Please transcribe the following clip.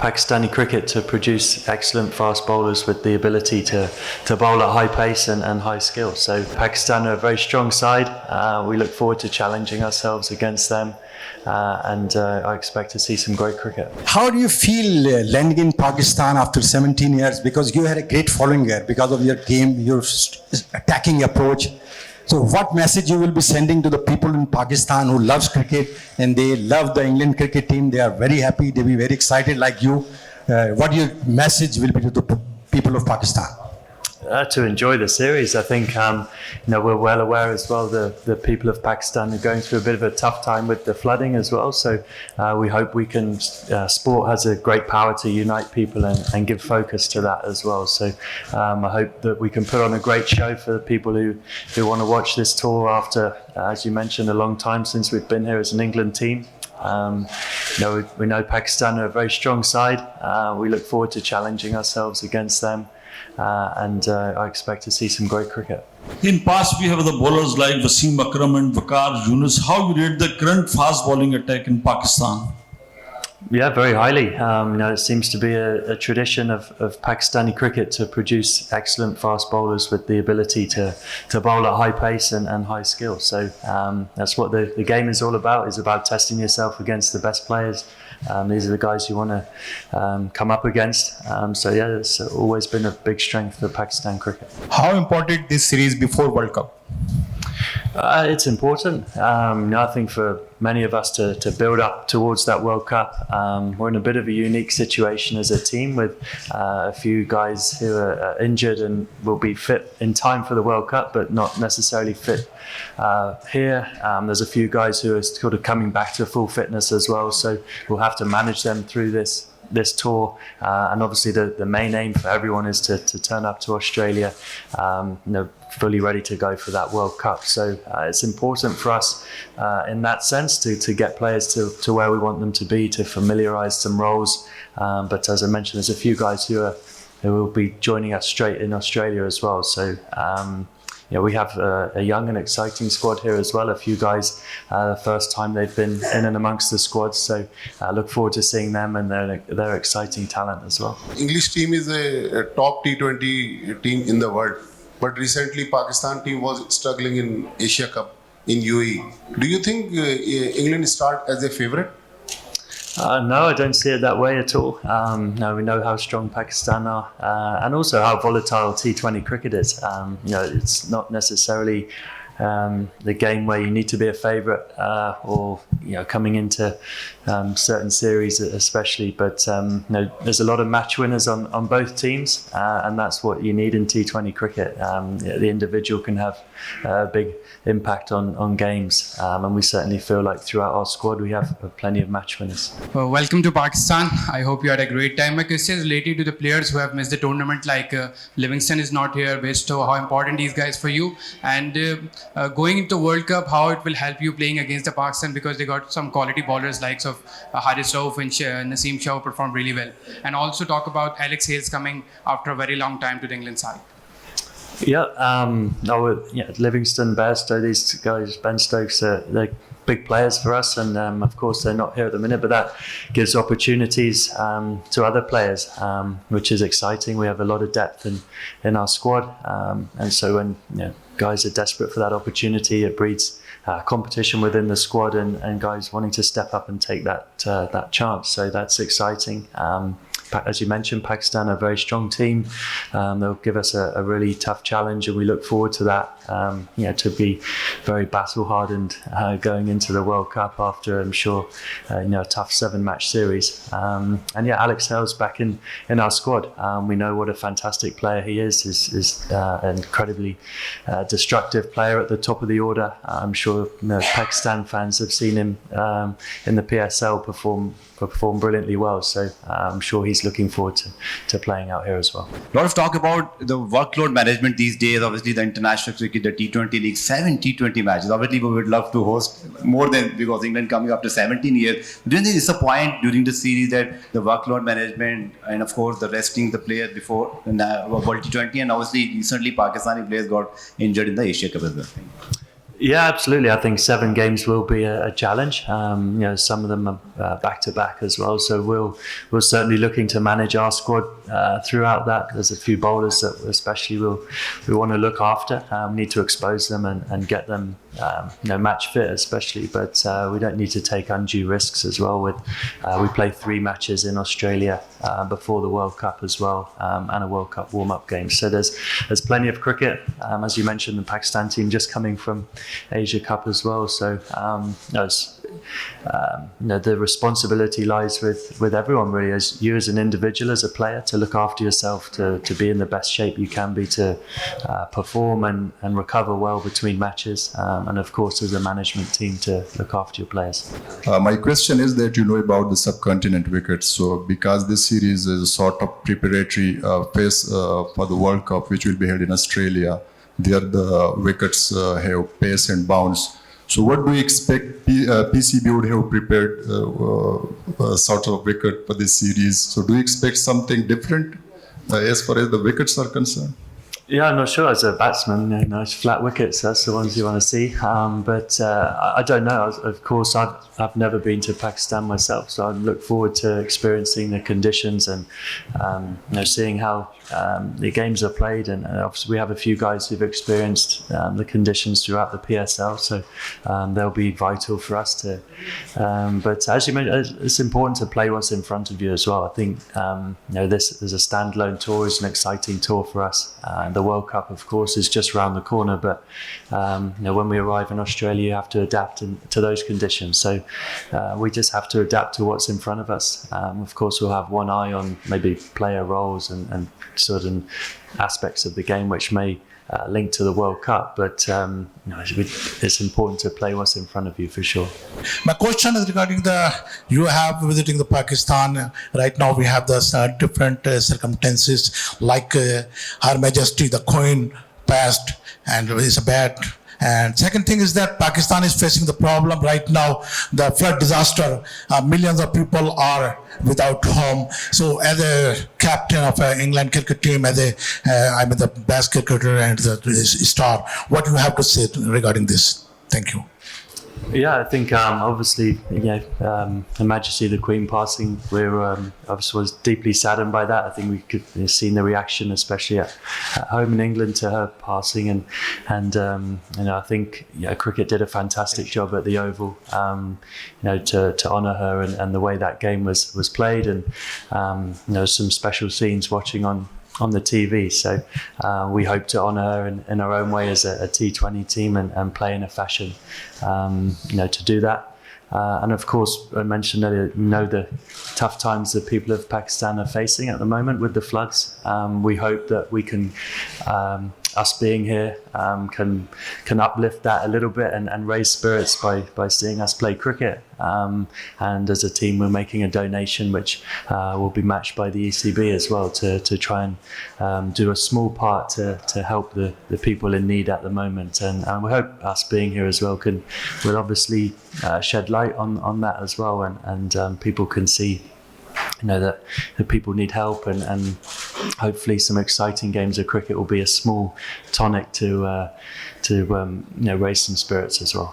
Pakistani cricket to produce excellent fast bowlers with the ability to bowl at high pace and high skill. So Pakistan are a very strong side. We look forward to challenging ourselves against them. And I expect to see some great cricket. How do you feel landing in Pakistan after 17 years? Because you had a great following here because of your game, your attacking approach. So what message you will be sending to the people in Pakistan who loves cricket and they love the England cricket team? They are very happy. They'll be very excited like you. What your message will be to the people of Pakistan? To enjoy the series. I think we're well aware as well the people of Pakistan are going through a bit of a tough time with the flooding as well. So we hope we can. Sport has a great power to unite people and give focus to that as well. So I hope that we can put on a great show for the people who want to watch this tour after, as you mentioned, a long time since we've been here as an England team. We know Pakistan are a very strong side. We look forward to challenging ourselves against them. And I expect to see some great cricket. In past, we have the bowlers like Wasim Akram and Waqar Yunus. How you rate the current fast bowling attack in Pakistan? Yeah, very highly. It seems to be a tradition of Pakistani cricket to produce excellent fast bowlers with the ability to bowl at high pace and high skill. So that's what the game is all about. Is about testing yourself against the best players. These are the guys you want to come up against. It's always been a big strength for Pakistan cricket. How important this series before World Cup? It's important. I think for many of us to build up towards that World Cup. We're in a bit of a unique situation as a team with a few guys who are injured and will be fit in time for the World Cup, but not necessarily fit here. There's a few guys who are sort of coming back to full fitness as well, so we'll have to manage them through this tour, and obviously the main aim for everyone is to turn up to Australia fully ready to go for that World Cup. So it's important for us in that sense to get players to where we want them to be, to familiarise some roles. But as I mentioned, there's a few guys who will be joining us straight in Australia as well. So we have a young and exciting squad here as well. A few guys, the first time they've been in and amongst the squad. So I look forward to seeing them, and they're exciting talent as well. English team is a top T20 team in the world. But recently Pakistan team was struggling in Asia Cup in UAE. Do you think England start as a favourite? No, I don't see it that way at all. We know how strong Pakistan are, and also how volatile T20 cricket is. It's not necessarily the game where you need to be a favourite or coming into certain series especially, but there's a lot of match winners on both teams, and that's what you need in T20 cricket. The individual can have a big impact on games, and we certainly feel like throughout our squad we have plenty of match winners. Well, welcome to Pakistan. I hope you had a great time. My question is related to the players who have missed the tournament, like Livingston is not here, Besto. How important these guys for you? And going into World Cup, how it will help you playing against the Pakistan, because they got some quality bowlers likes of Haris Rauf and Naseem Shah performed really well. And also talk about Alex Hales coming after a very long time to the England side. Livingston, Bairstow, these guys, Ben Stokes, they're big players for us, and of course they're not here at the minute, but that gives opportunities to other players, which is exciting. We have a lot of depth in our squad, and so when guys are desperate for that opportunity, it breeds competition within the squad and guys wanting to step up and take that chance. So that's exciting. As you mentioned, Pakistan are a very strong team. They'll give us a really tough challenge, and we look forward to that. To be very battle hardened going into the World Cup after, I'm sure, a tough 7-match series. Alex Hales back in our squad. We know what a fantastic player he is. Is an incredibly destructive player at the top of the order. I'm sure Pakistan fans have seen him in the PSL perform brilliantly well. So I'm sure he's looking forward to playing out here as well. A lot of talk about the workload management these days. Obviously, the international cricket, the T20 league, 7 T20 matches. Obviously, we would love to host more than, because England coming after 17 years. Do you think it's a point during the series that the workload management and, of course, the resting the players before World T20, and obviously recently Pakistani players got injured in the Asia Cup as well? Yeah, absolutely. I think 7 games will be a challenge. Some of them are back to back as well. So we're certainly looking to manage our squad throughout that. There's a few bowlers that especially we want to look after. We need to expose them and get them match fit, especially. But we don't need to take undue risks as well. We play 3 matches in Australia before the World Cup as well, and a World Cup warm-up game. So there's plenty of cricket. As you mentioned, the Pakistan team just coming from Asia Cup as well. So the responsibility lies with everyone really, as you as an individual, as a player, to look after yourself, to be in the best shape you can be, to perform and recover well between matches, and of course as a management team to look after your players. My question is that you know about the subcontinent wickets. So because this series is a sort of preparatory phase for the World Cup, which will be held in Australia, there the wickets have pace and bounce. So what do you expect PCB would have prepared sort of wicket for this series? So do you expect something different as far as the wickets are concerned? Yeah, I'm not sure. As a batsman, nice flat wickets, that's the ones you want to see. But I don't know. Of course, I've never been to Pakistan myself, so I look forward to experiencing the conditions and seeing how the games are played. And obviously, we have a few guys who've experienced the conditions throughout the PSL, so they'll be vital for us to. But as you mentioned, it's important to play what's in front of you as well. I think this is a standalone tour, is an exciting tour for us. The World Cup, of course, is just around the corner, but when we arrive in Australia, you have to adapt to those conditions. So we just have to adapt to what's in front of us. Of course, we'll have one eye on maybe player roles and certain aspects of the game which may link to the World Cup, but it's important to play what's in front of you for sure. My question is regarding you have visiting the Pakistan. Right now we have the different circumstances, like Her Majesty the Queen passed and is a bad. And second thing is that Pakistan is facing the problem right now, the flood disaster. Millions of people are without home. So as a captain of an England cricket team, I'm the best cricketer and the star, what do you have to say regarding this? Thank you. Yeah, I think obviously, Her Majesty the Queen passing, we're obviously was deeply saddened by that. I think we could have seen the reaction, especially at home in England, to her passing, and I think cricket did a fantastic job at the Oval, to honour her and the way that game was played, and some special scenes watching on the TV. So we hope to honour her in our own way as a T20 team and play in a fashion, to do that. And of course, I mentioned earlier, the tough times that people of Pakistan are facing at the moment with the floods. We hope that we can, us being here, can uplift that a little bit and raise spirits by seeing us play cricket. And as a team, we're making a donation which will be matched by the ECB as well to try and do a small part to help the people in need at the moment. And we hope us being here as well will obviously shed light on that as well, and people can see that the people need help, and hopefully some exciting games of cricket will be a small tonic to raise some spirits as well.